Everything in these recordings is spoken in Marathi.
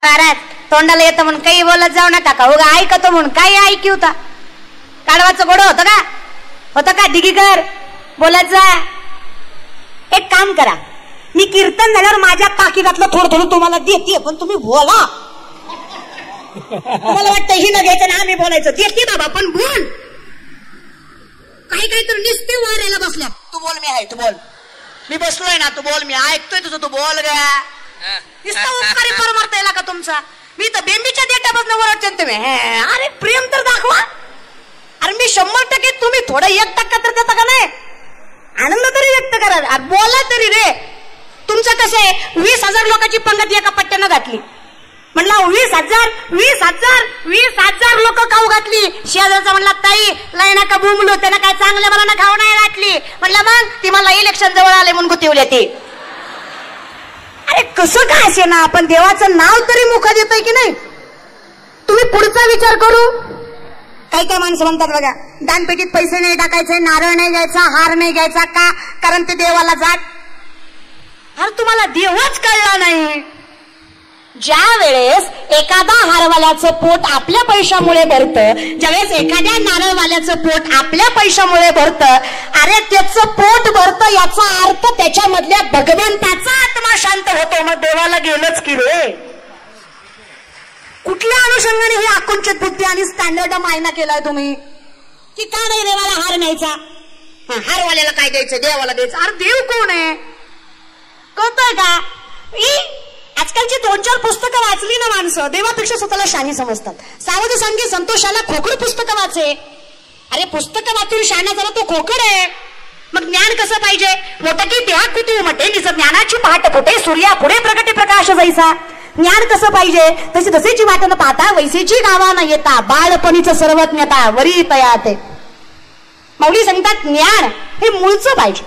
महाराज तोंडाला येतं म्हणून काही बोलत जाऊ नका का उगा ऐकतो म्हणून काही ऐकी होता काढवाचं गोड होतं का दिगीकर बोलत जा. एक काम करा मी कीर्तन झाल्यावर माझ्या पाकिटातलं थोडं थोडं तुम्हाला देते पण तुम्ही बोला. मला वाटतं ही न घ्यायचं ना आम्ही बोलायचं देते बाबा पण बोल. काही तर नुसते वारायला बसल्या. तू बोल मी आहे तू बोल मी बसलोय ना तू बोल मी ऐकतोय तुझं तू बोल गया. नुसता उपकारी परमार्थ येला का तुमचा. मी तर बेंबीच्या देटापासून वरटते तुम्ही. अरे प्रेम तर दाखवा. अरे मी 100% तुम्ही थोडं 1% तर देता का नाही. आनंद तरी व्यक्त करा बोला तरी रे. तुमचं कसं आहे 20,000 लोकांची पंगत एका पट्ट्यानं घातली म्हणलं 20,000 लोक खाऊ घातली. शेजारचा म्हणला ताई लय नका बुमलो त्यानं काय चांगलं मला ना खाऊ नाही घातली. म्हणलं मग ती मला इलेक्शन जवळ आले म्हणून गुतिवली ती. अरे कसं काय असे ना आपण देवाचं नाव तरी मुखात येतंय की नाही. तुम्ही पुढचा विचार करू. काही काय माणसं म्हणतात बघा दानपेटीत पैसे नाही टाकायचे नारळ नाही घ्यायचा हार नाही घ्यायचा का कारण ते देवाला जात. अरे तुम्हाला देवच कळला नाही. ज्या वेळेस एखादा हारवाल्याचं पोट आपल्या पैशामुळे भरतं ज्यावेळेस एखाद्या नारळवाल्याचं पोट आपल्या पैशामुळे भरतं अरे त्याचं पोट भरतं याचा अर्थ त्याच्यामधल्या भगवंताचा आत्मा शांत होतो. मग देवाला गेलंच की रे. कुठल्या अनुषंगाने ही आकुंचित बुद्धी आणि स्टँडर्ड मायना केलाय तुम्ही की का नाही देवाला हार न्यायचा. हारवाल्याला काय द्यायचं देवाला द्यायचं. अरे देव कोण आहे कळतंय का. आजकालची 2-4 पुस्तकं वाचली ना माणसं देवापेक्षा स्वतःला शानी समजतात. सावध सांगे संतोषाला खोकड पुस्तकं वाचे. अरे पुस्तकं वाचून शाना झाला तो खोकड आहे. मग ज्ञान कसं पाहिजे मोठं की त्या कुटुंबटे निज ज्ञानाची पहाट फुटे सूर्या पुढे प्रगटे प्रकाश जायचा. ज्ञान कसं पाहिजे तशी जसेची वाट न पाहता वैसेची गावा न येता बाळपणीचं सर्वज्ञता वरी तयाते. माऊली सांगतात ज्ञान हे मूळचं पाहिजे.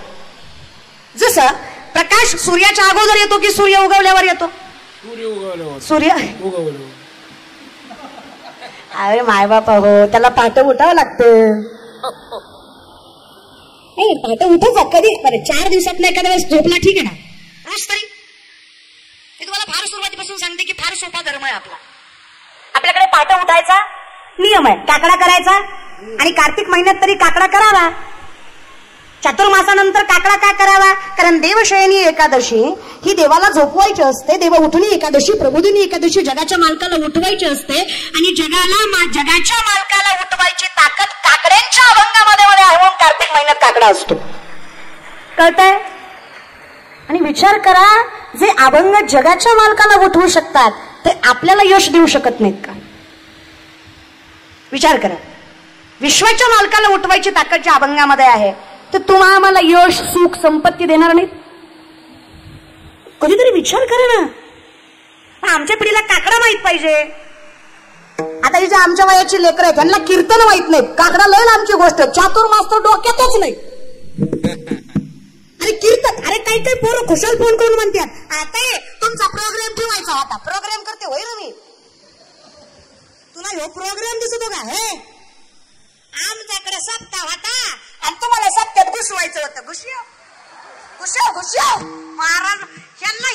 जसं प्रकाश सूर्याच्या अगोदर येतो की सूर्य उगवल्यावर येतो. सूर्य अरे मायबापा हो त्याला पहाटे उठावं लागतं. नाही पहाटे उठच कधी 4 दिवसात एखाद्या वेळेस झोपला ठीक आहे ना रोज तरी. मी तुम्हाला फार सुरुवातीपासून सांगते की फार सोपा धर्म आहे आपला. आपल्याकडे पहाटे उठायचा नियम आहे. काकडा करायचा आणि कार्तिक महिन्यात तरी काकडा करावा. चातुर्मासानंतर काकडा काय करावा कारण देवशयनी एकादशी ही देवाला झोपवायची असते. देव उठणी एकादशी प्रबोधिनी एकादशी जगाच्या मालकाला उठवायची असते आणि जगाच्या मालकाला उठवायची ताकद काकड्यांच्या अभंगामध्ये आहे म्हणून कार्तिक महिन्यात काकडा असतो. कळतंय. आणि विचार करा जे अभंग जगाच्या मालकाला उठवू शकतात ते आपल्याला यश देऊ शकत नाहीत का. विचार करा विश्वाच्या मालकाला उठवायची ताकद ज्या अभंगामध्ये आहे तर तुम्हाला आम्हाला यश सुख संपत्ती देणार नाही. कधीतरी विचार करा ना. आमच्या पिढीला काकडा माहित पाहिजे. आता ही जे आमच्या वयाची लेकरं आहेत त्यांना कीर्तन माहित नाही. काकडा लय आमची गोष्ट चातुर्मास तर डोक्यातच नाही. अरे कीर्तन अरे काही पोरं खुशाल फोन करून म्हणतात आता तुमचा प्रोग्राम ठेवायचा होता. प्रोग्राम करते होय ना मी. तुला ह्यो प्रोग्राम दिसतो का हे आमच्याकडे सप्ताह होता आणि तुम्हाला सप्त्यात घुसवायचं होतं. घुसव महाराज यांना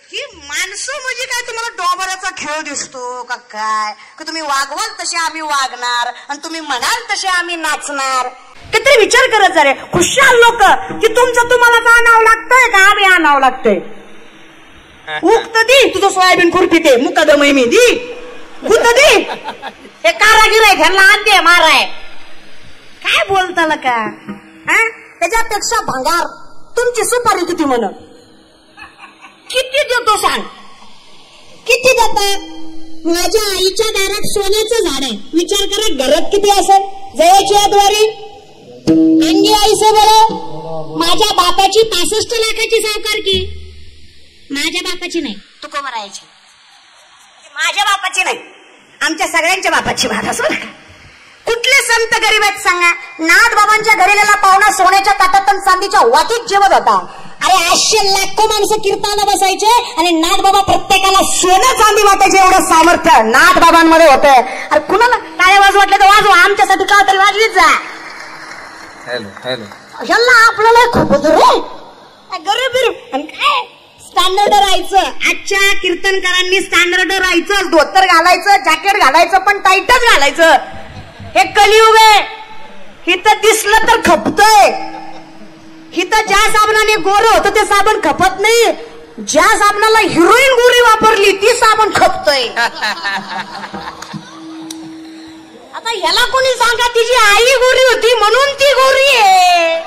ही माणसं म्हणजे काय तुम्हाला डोबराचा खेळ दिसतो का काय की तुम्ही वागवाल तसे आम्ही वागणार आणि तुम्ही म्हणाल तसे आम्ही नाचणार. काहीतरी विचार करत जा रे. खुशाल लोक की तुमचं तुम्हाला का आणावं लागतंय का आम्ही आणावं लागतंय. उक्त दी तुझं सोयाबीन खुरपी ते मुकादमय मी दी गुत दी हे कारागीर आहे ह्यांना आणते माराय. काय बोलताल का. त्याच्यापेक्षा भंगार तुमची सुपारी किती म्हण किती देतो सांग. किती देतात. माझ्या आईच्या दारात सोन्याचं झाड आहे. विचार करा घरात किती असेल. जयाची आद्वारी अंगी आईसे बरं. माझ्या बापाची 65 लाखाची सावकारकी. माझ्या बापाची नाही तुकोबरायची. माझ्या बापाची नाही आमच्या सगळ्यांच्या बापाची बात असो. कुठले संत गरीब आहेत सांगा. नाथ बाबांच्या घरीला पाहुणा सोन्याच्या ताटात चांदीच्या वाटीत जेवत होता. अरे 800 लाखो माणसं कीर्तनाला बसायचे आणि नाथ बाबा प्रत्येकाला सोनं चांदी वाटायचे. एवढं सामर्थ्य नाथ बाबांमध्ये होतं. अरे कुणाला काय वाज वाटलं तर वाजवा आमच्यासाठी का तरी वाजवीच जा. ह्याला आपल्याला खूप रे गरीब आणि काय स्टँडर्ड राहायचं. आजच्या कीर्तनकारांनी स्टँडर्ड राहायचं, धोतर घालायचं, जॅकेट घालायचं, पण टाईटच घालायचं. हे कलियुग आहे. हिथं दिसलं तर खपतय. हिथं ज्या साबणाने गोरं होतं ते साबण खपत नाही. ज्या साबणाला हिरोईन गोरी वापरली ती साबण खपतय. आता ह्याला कोणी सांगा तिची आई गोरी होती म्हणून ती गोरी आहे.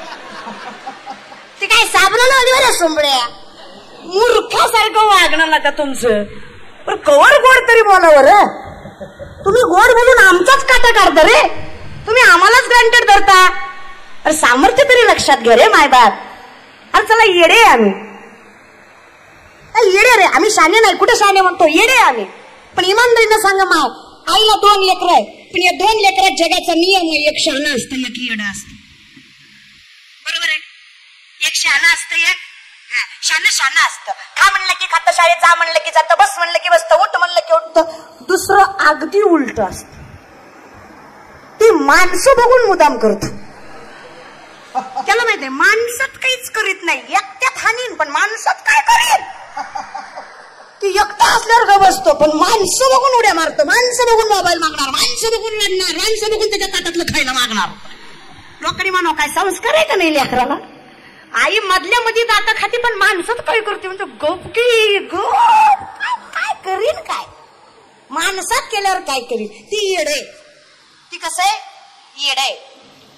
ती काय साबणाला अधिवाऱ्या सोंबड्या मूर्खासारखं वागणं लागा तुमचं. पण कवर गोड तरी बोलावर. तुम्ही गोड बोलून आमचाच काटा काढता रे. तुम्ही आम्हालाच ग्रँटेड धरता. अरे सामर्थ्य तरी लक्षात घे रे मायबाप. अरे चला येडे आम्ही. येडे रे आम्ही. शाने नाही. कुठे शाने म्हणतो? येडे आम्ही. पण इमानदारीनं सांगा माय, आईला 2 लेकरं आहे, पण या 2 लेकरात जगाचा नियम आहे. एक शहाणा असतं, एक येडं असतं. बरोबर आहे. एक शहाणा असतं, एक शहाणा असतं. खा म्हणलं की खातं, शाळेत जा म्हणलं की जातं, बस म्हणलं की बसतं, उठ म्हणलं की उठतं. दुसरं अगदी उलट असतं. ती माणसं बघून मुदाम करतो. त्याला माहितीये माणसात काहीच करीत नाही. एकट्यात हानीन पण माणसात काय करीन. ती एकटा असल्यावर ग बसतो, पण माणसं बघून उड्या मारतो. माणसं बघून मोबाईल मागणार, माणसं बघून रडणार, माणसं बघून त्याच्या ताटातलं खायला मागणार. लोकांनी म्हणा काय संस्कार आहे का नाही लेकराला. आई मधल्या मध्ये दाता खाती पण माणसात काय करते म्हणजे गपकी गप. काय करीन काय. माणसात केल्यावर काय करीन. ती येडे. ती कसं आहे येडे.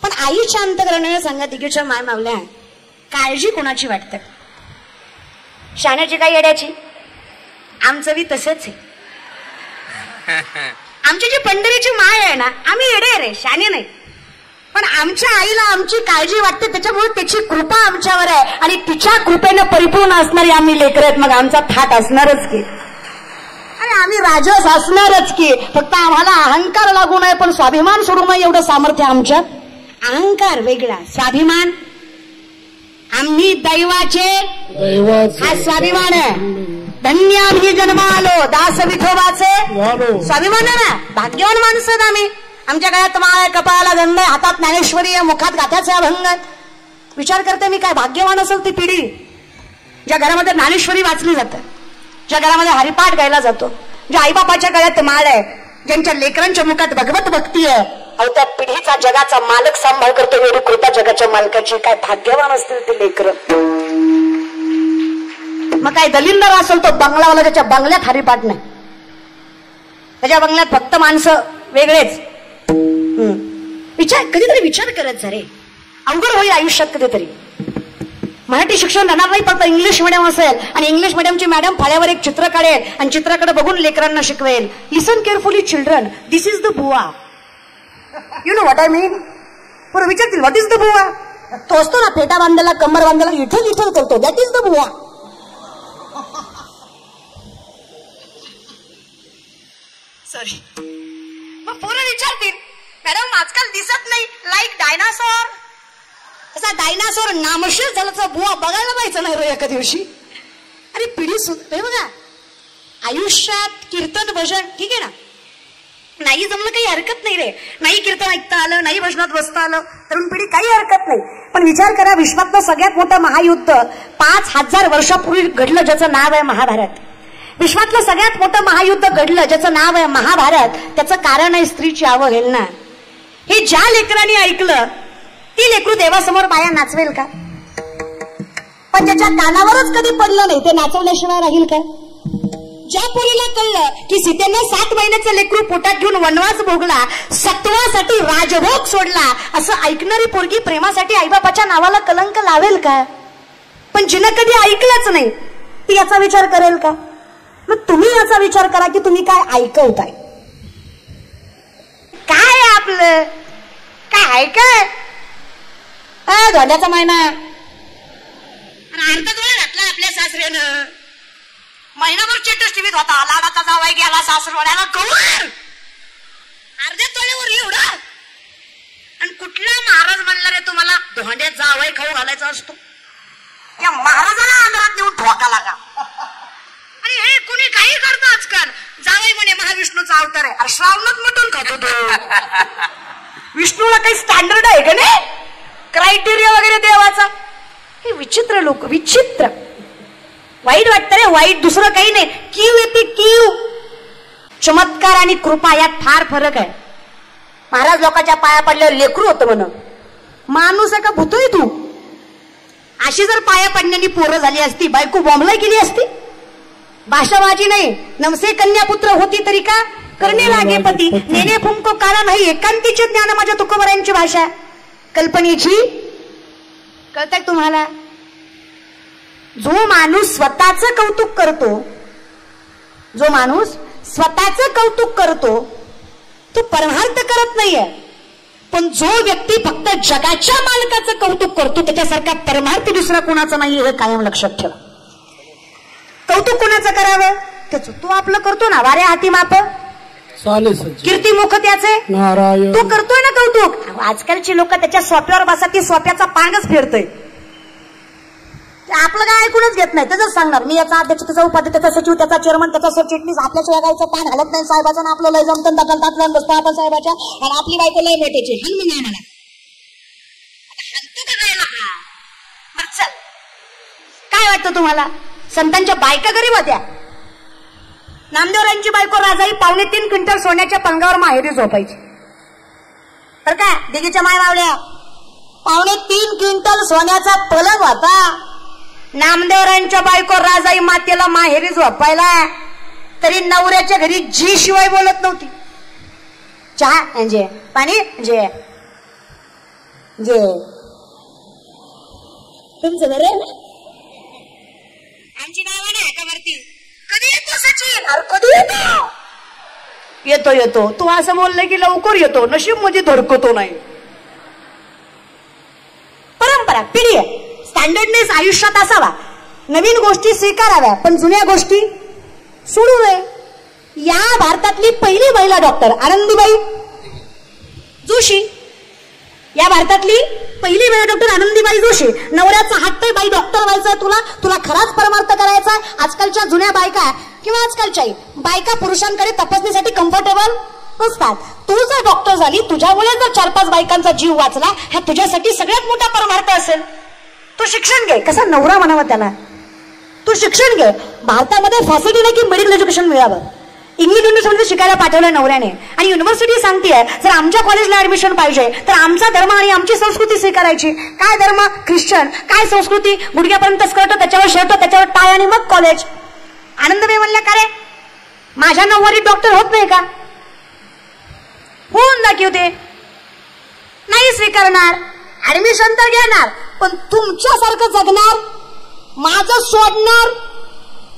पण आईच्या अंतकरणाने सांगा तिकीटच्या माय मावल्या काळजी कोणाची वाटते. शाण्याची काय येड्याची. आमचं बी तसंच आहे. आमची जी पंढरीची माय आहे ना, आम्ही येडे रे, शाने नाही. पण आमच्या आईला आमची काळजी वाटते, त्याच्यामुळे त्याची कृपा आमच्यावर आहे आणि तिच्या कृपेनं परिपूर्ण असणारी आम्ही लेकरं आहेत. मग आमचा थाट असणारच की. आणि आम्ही राजस असणारच की. फक्त आम्हाला अहंकार लागू नये पण स्वाभिमान सोडू नये एवढं सामर्थ्य आमच्यात. अहंकार वेगळा, स्वाभिमान. आम्ही दैवाचे हा स्वाभिमान आहे. धन्य आम्ही जन्मालो दास विठोबाचे स्वाभिमान आहे ना. भाग्यवान माणसं आहेत आम्ही. आमच्या गळ्यात माळ आहे, कपाळाला गंध आहे, हातात ज्ञानेश्वरी आहे, मुखात गाथ्याचे अभंग आहेत. विचार करते मी काय भाग्यवान असेल ती पिढी ज्या घरामध्ये ज्ञानेश्वरी वाचली जाते, ज्या घरामध्ये हरिपाठ गायला जातो, ज्या आईबापाच्या गळ्यात माळ आहे, ज्यांच्या लेकरांच्या मुखात भगवत भक्ती आहे. अहो त्या पिढीचा जगाचा मालक सांभाळ करतो. एवढी कृपा जगाच्या मालकाची. काय भाग्यवान असतील ते लेकर. मग काय दलिंदर असेल तो बंगलावाला ज्याच्या बंगल्यात हरिपाठ नाही, त्याच्या बंगल्यात फक्त माणसं वेगळेच. कधीतरी विचार करत जा रे. अवघड होईल आयुष्यात कधीतरी. मराठी शिक्षण राहणार नाही, फक्त इंग्लिश मिडियम असेल आणि इंग्लिश मिडियमची मॅडम फळ्यावर एक चित्र काढेल आणि चित्राकडे बघून लेकरांना शिकवेल. Listen carefully children, this is the बुवा. You know what I mean. पुढे विचारतील व्हॉट इज द बुवा. तो असतो ना फेटा बांधायला, कंबर बांधायला इथं इथं करतो, दॅट इज द बुवा. सॉरी. मग पोरं विचारतील मॅडम आजकाल दिसत नाही लाईक डायनासोर. असा डायनासोर नामशेष झाल्याचा बुवा बघायला पाहिजे नाही रे एका दिवशी. अरे पिढी सुद्धा बघा आयुष्यात कीर्तन भजन ठीक आहे ना, नाही जमलं काही हरकत नाही रे. नाही कीर्तन ऐकता आलं, नाही भजनात बसता आलं, तरुण पिढी काही हरकत नाही. पण विचार करा विश्वातलं सगळ्यात मोठं महायुद्ध 5000 वर्षापूर्वी घडलं ज्याचं नाव आहे महाभारत. विश्वातलं सगळ्यात मोठं महायुद्ध घडलं ज्याचं नाव आहे महाभारत. त्याचं कारण आहे स्त्रीची अवहेलना. हे ज्या लेकरांनी ऐकलं ती लेकरू देवासमोर बाया नाचवेल का. पण ज्याच्या कानावरच कधी पडलं नाही ते नाचवल्याशिवाय राहील का. ज्या पोरीला कळलं की सीतेनं 7 महिन्याचं लेकरू पोटात घेऊन वनवास भोगला, सत्वासाठी राजभोग सोडला, असं ऐकणारी पोरगी प्रेमासाठी आईबापाच्या नावाला कलंक लावेल का. पण जिनं कधी ऐकलंच नाही ती याचा विचार करेल का. मग तुम्ही याचा विचार करा की तुम्ही काय ऐकवताय. काय आपलं काय ऐकाय धोंड्याचा महिना अर्धा डोळा घातला आपल्या सासऱ्यानं. महिनाभर स्टेटस टीव्हीत होता लाडाचा जावाई गेला सासरवाड्याला कवर अर्ध्या तोळ्यावर एवढा. आणि कुठला महाराज म्हणला रे तुम्हाला धोंड्यात जावाई खाऊ घालायचा असतो. त्या महाराजाला अंधारात नेऊन ठोका लागा. आणि हे कुणी काही करतो आजकाल. जावाई म्हणे महाविष्णूचा अवतार आहे. अरे श्रावणात मटण खातो तो. विष्णूला काही स्टँडर्ड आहे का नाही, क्रायटेरिया वगैरे देवाचा. हे विचित्र लोक विचित्र. वाईट वाटतं रे, वाईट दुसरं काही नाही. कीव येते कीव. चमत्कार आणि कृपा यात फार फरक आहे. महाराज लोकांच्या पाया पडल्यावर लेकरू होतं म्हणून, माणूस आहे का भूतोय तू? अशी जर पाया पडण्यानी पोरं झाली असती, बायको बॉम्बला गेली असती. भाषा माझी नाही, नमसे कन्या पुत्र होती तरी का करणे लागे पती, नेने फुंको काला नाही एकांतीचे ज्ञान माझ्या तुकोबरायांची भाषा. कल्पनेची कळतंय तुम्हाला? जो माणूस स्वतःचं कौतुक करतो, जो माणूस स्वतःचं कौतुक करतो तो परमार्थ करत नाहीये. पण जो व्यक्ती फक्त जगाच्या मालकाचं कौतुक करतो त्याच्यासारखा परमार्थ दुसरा कोणाचा नाहीये, हे कायम लक्षात ठेवा. कौतुक कोणाचं करावं? त्याच तो आपलं करतो ना, वाऱ्या हाती माप कीर्तिमुख त्याचे, तो करतोय ना कौतुक. आजकालची लोक त्याच्या सोप्यावर बसा, ती सोप्याचा पांगच फिरतोय. आपलं काय ऐकूनच घेत नाही. त्याच सांगणार मी याचा अध्यक्ष, त्याचा उपाध्यक्ष, त्याचा सचिव, त्याचा चेअरमन, त्याचा सरचिटणीस. आपल्याशिवाय गावचं पान हलत नाही साहेबाचं, आपलं लय जमतं दखलतात लावून बसतो आपण साहेबाच्या. आणि आपली बायको लय मोठ्याची हल म्हणून आम्हाला चल. काय वाटतं तुम्हाला? संतांच्या बायका गरीब होत्या. नामदेवरांची बायको राजाई 3.5 क्विंटल सोन्याच्या पंगावर माहेरी झोपायची. तर काय दिगीच्या माय मावल्या, 3.5 क्विंटल सोन्याचा पलंग होता. नामदेवरांच्या बायको राजाई मातेला माहेरी झोपायला, तरी नवऱ्याच्या घरी जी शिवाय बोलत नव्हती. चहा म्हणजे पाणी म्हणजे जे तुमचं घर आहे ना, आमची नाव नाही का वरती. कधी येतो सचिन? अरे कधी येतो? येतो येतो. तू असं बोललं की लवकर येतो, नशीब मध्ये धडकतो नाही. परंपरा पिढी आहे. स्टँडर्डनेस आयुष्यात असावा. नवीन गोष्टी स्वीकाराव्या, पण जुन्या गोष्टी सोडू नये. या भारतातली पहिली महिला डॉक्टर आनंदीबाई जोशी, या भारतातली पहिली महिला डॉक्टर आनंदीबाई जोशी. नवऱ्याचा हट्ट, बाई डॉक्टर व्हायचं, तुला खराच परमार्थ करायचा. आजकालच्या जुन्या बायका किंवा आजकालच्या बायका पुरुषांकडे तपासणीसाठी कम्फर्टेबल नसतात. तू जर डॉक्टर झाली, तुझ्यामुळे जर 4-5 बायकांचा जीव वाचला, हा तुझ्यासाठी सगळ्यात मोठा परमार्थ असेल. तू शिक्षण घे. कसा नवरा म्हणावा त्याला, तू शिक्षण घे. भारतामध्ये फॅसिलिटी नाही की मेडिकल एज्युकेशन मिळावं. इंग्लिश युनिव्हर्सिटीमध्ये शिकायला पाठवलं नवऱ्याने, आणि युनिव्हर्सिटी सांगतेय जर आमच्या कॉलेजला ऍडमिशन पाहिजे तर आमचा धर्म आणि आमची संस्कृती स्वीकारायची. काय धर्म? ख्रिश्चन. काय संस्कृती? गुडघ्यापर्यंत स्कर्ट, त्याच्यावर शर्ट, त्याच्यावर टाय आणि मग कॉलेज. आनंदबाई म्हणल्या का रे माझ्या नववारी डॉक्टर होत नाही का? होऊन दाखवते. नाही स्वीकारणार, ऍडमिशन तर घेणार, पण तुमच्यासारखं जगणार, माझं सोडणार.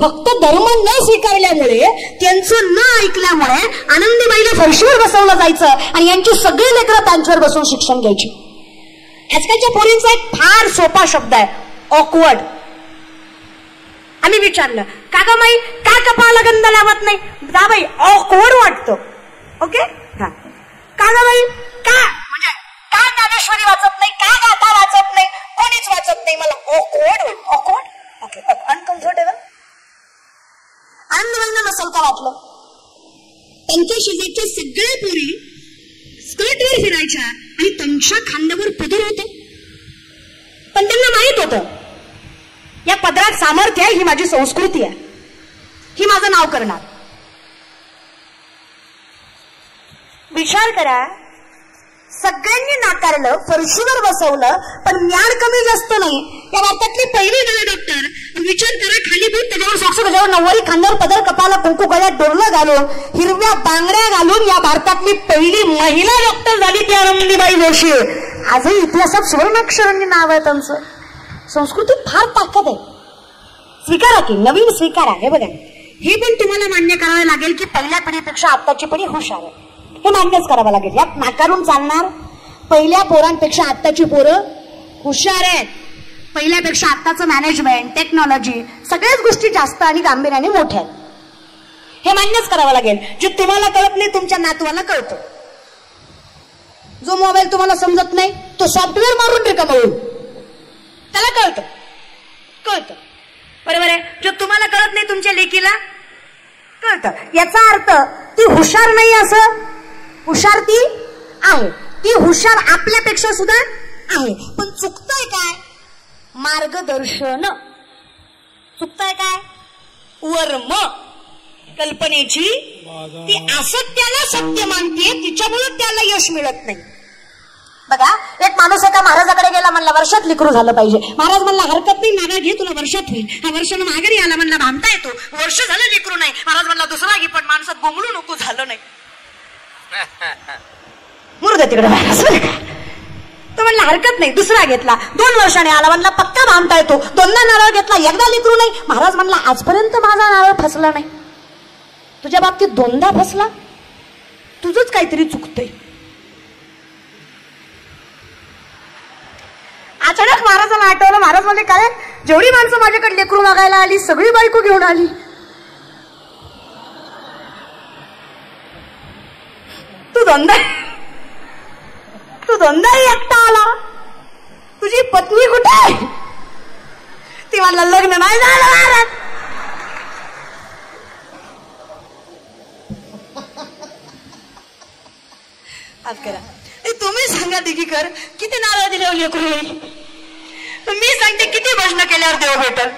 फक्त धर्म न स्वीकारल्यामुळे, त्यांचं न ऐकल्यामुळे आनंदीबाईला फरशीवर बसवलं जायचं आणि यांची सगळी लेकरं त्यांच्यावर बसून शिक्षण घ्यायची. आजकालच्या पोरींचा एक फार सोपा शब्द आहे, ऑकवर्ड. आम्ही विचारलं का ग माई, का कपाळाला गंध लावत नाही? जा बाई, ऑकवर्ड वाटतं. ओके, हा. का ग बाई, का म्हणजे का ज्ञानेश्वरी वाचत नाही, का गाथा वाचत नाही, कोणीच वाचत नाही, मला ऑकवर्ड वाटतं. Awkward, okay, uncomfortable. आनंदबाईंना नसेल का वाटलं? त्यांच्या शेजारच्या सगळ्या पोरी स्कर्टवर फिरायच्या आणि त्यांच्या खांद्यावर पदर होत. पण त्यांना माहित होतं या पदरात सामर्थ्य आहे, ही माझी संस्कृती आहे, ही माझं नाव करणार. विचार करा, सगळ्यांनी नाकारलं, फरशीवर बसवलं, पण ज्ञान कमी जास्त नाही. या भारतातली पहिली महिला डॉक्टर. विचार करा, खाली बूट, त्याच्यावर सॉक्स, त्याच्यावर नऊवारी, खांद्यावर पदर, कपाला कुंकू, गळ्यात डोरलं घालून, हिरव्या बांगड्या घालून या भारतातली पहिली महिला डॉक्टर झाली ती आनंदीबाई जोशी. आजही इतिहासात सुवर्णाक्षरांनी नाव आहे त्यांचं. संस्कृतीत फार ताकद आहे. स्वीकारा की, नवीन स्वीकारा. हे बघा, हे पण तुम्हाला मान्य करावं लागेल की पहिल्या पिढीपेक्षा आत्ताची पिढी हुशार आहे. हे मान्यच करावं लागेल. यात नाकारून चालणार. पहिल्या पोरांपेक्षा आत्ताची पोरं हुशार आहेत. पहिल्यापेक्षा आत्ताचं मॅनेजमेंट, टेक्नॉलॉजी, सगळ्याच गोष्टी जास्त आणि गांभीर्याने मोठ्या आहेत. हे मान्यच करावं लागेल. जे तुम्हाला कळत नाही तुमच्या नातवाला कळतं. जो मोबाईल तुम्हाला समजत नाही तो सॉफ्टवेअर मारून रिकामा होईल, त्याला कळतं. बरोबर आहे. जो तुम्हाला कळत नाही तुमच्या लेकीला कळतं. याचा अर्थ ती हुशार नाही असं. हुशार ती आहे. ती हुशार आपल्यापेक्षा सुद्धा आहे. पण चुकतंय काय? मार्गदर्शन. चुकताय काय? वर्म कल्पनेची ती असत्याला सत्य मानते, तिच्यामुळे त्याला यश मिळत नाही. बघा, एक माणूस एका महाराजाकडे गेला, म्हणला वर्षात लेकरू झालं पाहिजे. महाराज म्हणला हरकत नाही, नारळ घे, तुला वर्षात होईल. हा वर्षानं माघारी आला, म्हणला भामता येतो, वर्ष झालं लेकरू नाही. महाराज म्हणला दुसरा घे, पण माणसात बोंबलू नको, झालं नाही. मुर्ग तिकडे महाराज. तो म्हणला हरकत नाही, दुसरा घेतला. 2 वर्षाने आला, म्हणला पक्का भामता येतो. 2दा नारळ घेतला, एकदा लेकरू नाही. महाराज म्हणला आजपर्यंत माझा नारळ फसला नाही, तुझ्या बाबतीत 2दा फसला, तुझंच काहीतरी चुकतंय. अचानक महाराजांना आठवलं. महाराज म्हणले काय, जेवढी माणसं माझ्याकडे लेकरू मागायला आली सगळी बायको घेऊन आली. तू दोनदाही एकटा आला, तुझी पत्नी कुठे? ती मला लग्न नाही झालं महाराज. आज करा, तुम्ही सांगा दिगीकर, किती नारळ दिल्यावर लेकरू होईल? मी सांगते किती भजन केल्यावर देव भेटल.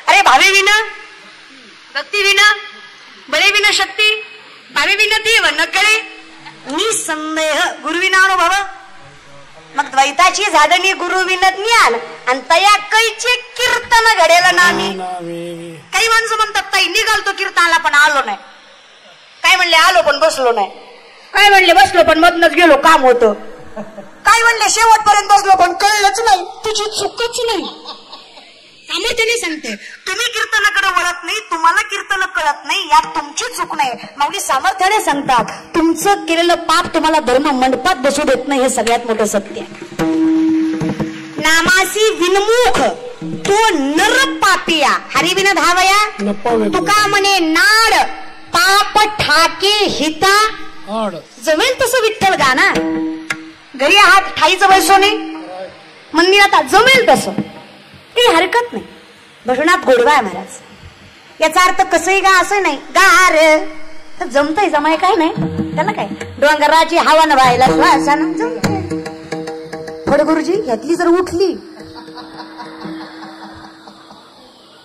अरे भावे विना भक्ती विना बळे विना शक्ती, भावे विना देव न करे निसंदेह गुरुविना अनुभव. मग द्वैताची झाडणी गुरु विना ज्ञान, आणि तया कैचे कीर्तन घडेल नामी. काही माणसं म्हणतात ताई निघालतो कीर्तनाला पण आलो नाही. काय म्हणले आलो पण बसलो नाही. काय म्हणले बसलो पण मधनच गेलो, काम होतं. काय म्हणले शेवटपर्यंत बसलो पण कळलंच नाही. तुझी चूकच नाही. सामर्थ्याने सांगते, तुम्ही कीर्तनाकडे वळत नाही, तुम्हाला कीर्तन कळत नाही, यात तुमची चूक नाही. माऊली सामर्थ्याने सांगतात, तुमचं केलेलं पाप तुम्हाला धर्म मंडपात बसू देत नाही, हे सगळ्यात मोठं सत्य आहे. नामासी विनमुख तो नर पापिया, हरिविन धावया तुका म्हणे नाड, पाप ठाके हिता जमेल तसं विठ्ठल गाना. घरी हात ठाईचं वैसोने, मंदिरात जमेल तसं, काही हरकत नाही. भजनात गोडवा आहे महाराज. याचा अर्थ कसंही गा असं नाही, गार तर जमतंय, जमाय काय नाही त्याला. काय डोंगराची हवा न व्हायला श्वासानं जमतंय. फडगुरुजी यातली जर उठली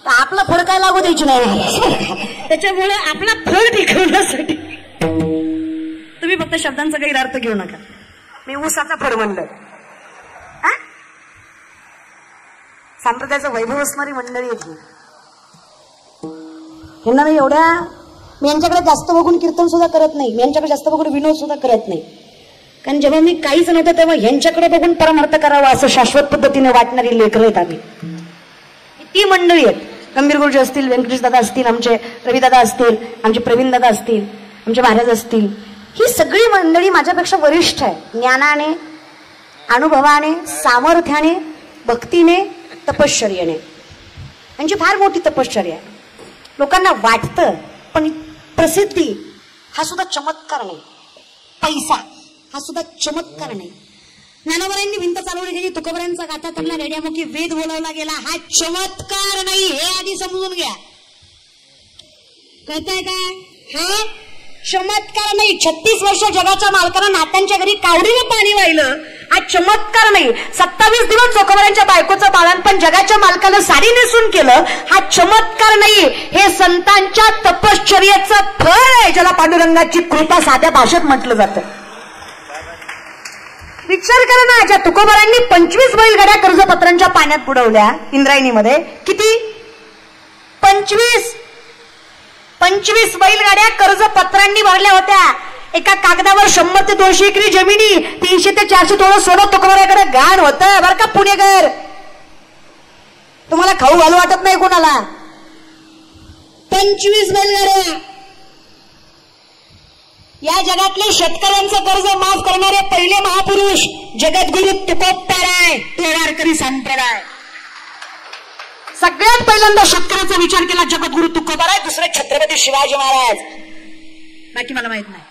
तर आपला फड काय लागू द्यायची नाही. त्याच्यामुळे आपला फड टिकवण्यासाठी तुम्ही फक्त शब्दांचा गैरअर्थ घेऊ नका. मी ऊसाचा फड म्हणलं. संप्रदायाचं वैभव असणारी मंडळी येते. ह्यांना मी एवढ्या, मी यांच्याकडे जास्त बघून कीर्तन सुद्धा करत नाही, मी यांच्याकडे जास्त बघून विनोद सुद्धा करत नाही. कारण जेव्हा मी काहीच नव्हतं तेव्हा यांच्याकडे बघून परमार्थ करावा असं शाश्वत पद्धतीने वाटणारी लेकरं आहेत आम्ही. ती मंडळी आहेत. गंभीर गुरुजी असतील, व्यंकटेश दादा असतील, आमचे रविदादा असतील, आमचे प्रवीण दादा असतील, आमचे महाराज असतील, ही सगळी मंडळी माझ्यापेक्षा वरिष्ठ आहे. ज्ञानाने, अनुभवाने, सामर्थ्याने, भक्तीने, तपश्चर्याने. म्हणजे फार मोठी तपश्चर्या आहे. लोकांना वाटतं पण प्रसिद्धी हा सुद्धा चमत्कार नाही, पैसा हा सुद्धा चमत्कार नाही. ज्ञानोबांनी भिंत चालवली गेली, तुकोबांचा गाथा तबला रेड्यामुखी वेद बोलावला गेला, हा चमत्कार नाही, हे आधी समजून घ्या. कळतंय काय? हा चमत्कार नाही. 36 वर्ष जगाच्या मालकांना नात्यांच्या घरी कावडीनं पाणी वाहिलं, हा चमत्कार नाही. 27 दिवस चोखोबारांच्या बायकोचं बाळणपण जगाच्या मालकानं साडी नेसून केलं, हा चमत्कार नाही. हे संतांच्या तपश्चर्याचं फळ आहे, ज्याला पांडुरंगाची कृपा साध्या भाषेत म्हटलं जातं. विचार करा ना, ज्या तुकोबारांनी 25 बैलगाड्या कर्जपत्रांच्या पाण्यात बुडवल्या इंद्रायणीमध्ये. किती? 25 बैलगाड्या कर्जपत्रांनी भरल्या होत्या. एका कागदावर 100 ते 200 एकरी जमिनी, 300 ते 400 थोडं सोडं तुकोबाराकडे घाण होतं बरं का पुणेकर. तुम्हाला खाऊ घालू वाटत नाही कोणाला. 25 बैलगाड्या. या जगातले शेतकऱ्यांचं कर्ज माफ करणारे पहिले महापुरुष जगद्गुरु तुकोबाराय, तोडारकरी संप्रदाय. सगळ्यात पहिल्यांदा शेतकऱ्याचा विचार केला जगद्गुरु तुकोबाराय, दुसरे छत्रपती शिवाजी महाराज. बाकी मला माहित नाही,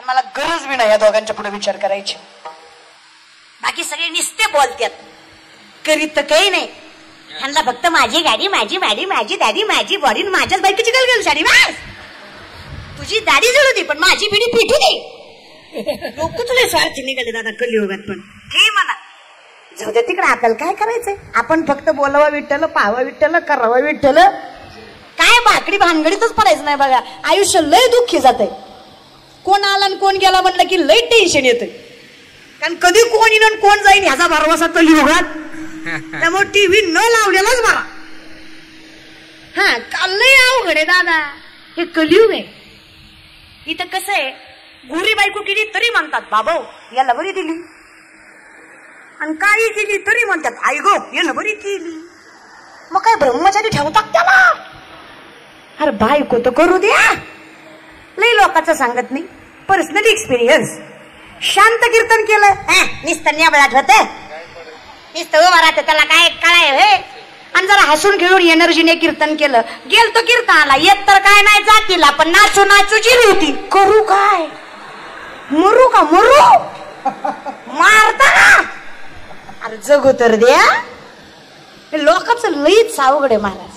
मला गरज बी नाही या दोघांच्या पुढे विचार करायची. बाकी सगळे नुसते बोलतात, करीत काही नाही. ह्यांना फक्त माझी गाडी, माझी गाडी, माझी दाढी, माझी बॉडी, माझ्याच बायकोची गलगल साडी. बस तुझी दाढी जळू दे पण माझी पिढी पिटू दे. लोक तुला स्वार्थी निघाले दादा कलियुगात. पण हे म्हणा जाऊ दे तिकडे, आपल्याला काय करायचंय? आपण फक्त बोलावा विठ्ठल, पाहावा विठ्ठल, करावा विठ्ठल. काय भाकडी भानगडीतच पडायचं नाही बघा. आयुष्य लय दुःखी जातंय. कोण आला आणि कोण गेला म्हणलं की लय टेन्शन येतंय. कारण कधी कोण येईन आणि कोण जाईन ह्याचा भरवसा कलियुगात. त्यामुळे टीव्ही न लावलेलाच बरा. हा लय अवघड आहे दादा, हे कलियुग आहे. इथं कसं आहे, गोरी बायको केली तरी म्हणतात बाबा याला बरी दिली, आणि काही केली तरी म्हणतात आई गो याला बरी केली. मग काय ब्रह्मचारी ठेवतात त्याला? अरे बायको तर करू द्या. लई लोकांचं सांगत नाही, पर्सनल एक्सपिरियन्स. शांत कीर्तन केलं, नुसतं नेबळात होते, नुसतं उभा राहते, त्याला काय कळाय? आणि जरा हसून खेळून एनर्जीने कीर्तन केलं, गेलतो कीर्तनाला, येत तर काय नाही जातीला, पण नाचू नाचू जिरी होती. करू काय? मरू का? मरू मारता का? अरे जगू तर द्या. लोकांचं लईच अवघड आहे महाराज.